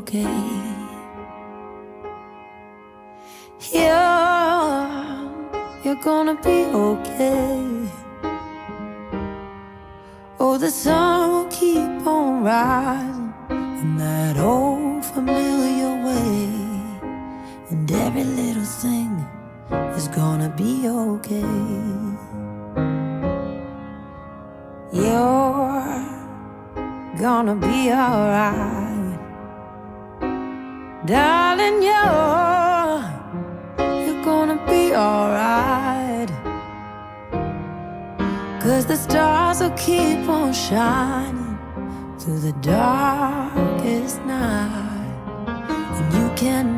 okay. You're gonna be okay. Oh, the sun will keep on rising in that old familiar way, and every little thing is gonna be okay. You're gonna be alright, darling. You're gonna be alright, 'cause the stars will keep on shining through the darkest night, and you can